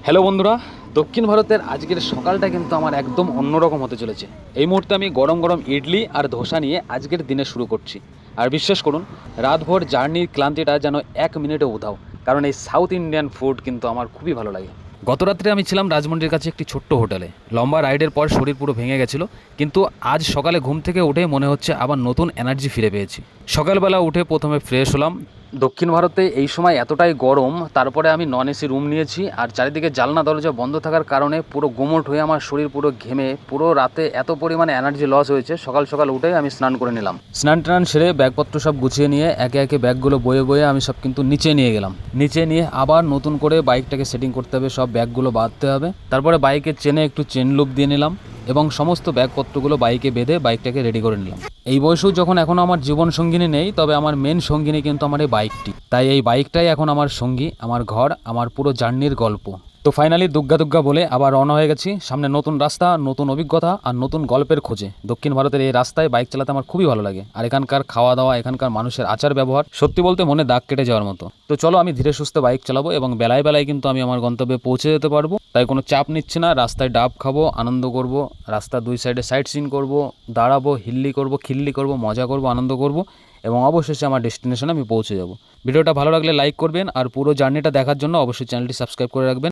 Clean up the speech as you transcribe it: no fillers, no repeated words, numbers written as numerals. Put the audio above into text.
Hello বন্ধুরা, দক্ষিণ ভারতের আজকের সকালটা কিন্তু আমার একদম অন্যরকম হতে চলেছে। এই মুহূর্তে আমি গরম গরম ইডলি আর ধোসা নিয়ে আজকের দিনে শুরু করছি। আর বিশ্বাস করুন, রাতভর জার্নির ক্লান্তিটা যেন 1 মিনিটে উধাও, কারণ এই সাউথ ইন্ডিয়ান ফুড কিন্তু আমার খুবই ভালো লাগে। গত রাত্রে আমি ছিলাম রাজমন্ডির কাছে একটি ছোট্ট হোটেলে। লম্বা রাইডের পর শরীর পুরো ভেঙে গেছিলো, কিন্তু আজ সকালে ঘুম থেকে উঠে মনে হচ্ছে আবার নতুন এনার্জি ফিরে পেয়েছি। সকালবেলা উঠে প্রথমে ফ্রেশ হলাম। দক্ষিণ ভারতে এই সময় এতটাই গরম, তারপরে আমি নন এসি রুম নিয়েছি, আর চারিদিকে জানলা দরজা বন্ধ থাকার কারণে পুরো গুমোট হয়ে আমার শরীর পুরো ঘেমে পুরো রাতে এত পরিমাণে এনার্জি লস হয়েছে। সকাল সকাল উঠে আমি স্নান করে নিলাম। স্নান টান সেরে ব্যাগপত্র সব গুছিয়ে নিয়ে একে একে ব্যাগগুলো বয়ে বয়ে আমি সব কিন্তু নিচে নিয়ে গেলাম। নিচে নিয়ে আবার নতুন করে বাইকটাকে সেটিং করতে হবে, সব ব্যাগগুলো বাঁধতে হবে। তারপরে বাইকের চেনে একটু চেন লুপ দিয়ে নিলাম এবং সমস্ত ব্যাগপত্রগুলো বাইকে বেঁধে বাইকটাকে রেডি করে নিলাম। এই বয়সেও যখন এখনও আমার জীবন সঙ্গিনী নেই, তবে আমার মেন সঙ্গিনী কিন্তু আমার এই বাইকটি। তাই এই বাইকটাই এখন আমার সঙ্গী, আমার ঘর, আমার পুরো জার্নির গল্প। তো ফাইনালি দুগ্গা দুগ্গা বলে আবার রওনা হয়ে গেছি। সামনে নতুন রাস্তা, নতুন অভিজ্ঞতা আর নতুন গল্পের খোঁজে। দক্ষিণ ভারতের এই রাস্তায় বাইক চালাতে আমার খুবই ভালো লাগে, আর এখানকার খাওয়া দাওয়া, এখানকার মানুষের আচার ব্যবহার সত্যি বলতে মনে দাগ কেটে যাওয়ার মতো। তো চলো, আমি ধীরে সুস্থে বাইক চালাবো এবং বেলায় বেলায় কিন্তু আমি আমার গন্তব্যে পৌঁছে যেতে পারবো। তাই কোনো চাপ নিচ্ছে না। রাস্তায় ডাব খাবো, আনন্দ করব, রাস্তার দুই সাইডে সাইট সিন করবো, দাঁড়াবো, হিল্লি করব, খিল্লি করব, মজা করব, আনন্দ করব এবং অবশেষে আমার ডেস্টিনেশনে আমি পৌঁছে যাব। ভিডিওটা ভালো লাগলে লাইক করবেন, আর পুরো জার্নিটা দেখার জন্য অবশ্যই চ্যানেলটি সাবস্ক্রাইব করে রাখবেন।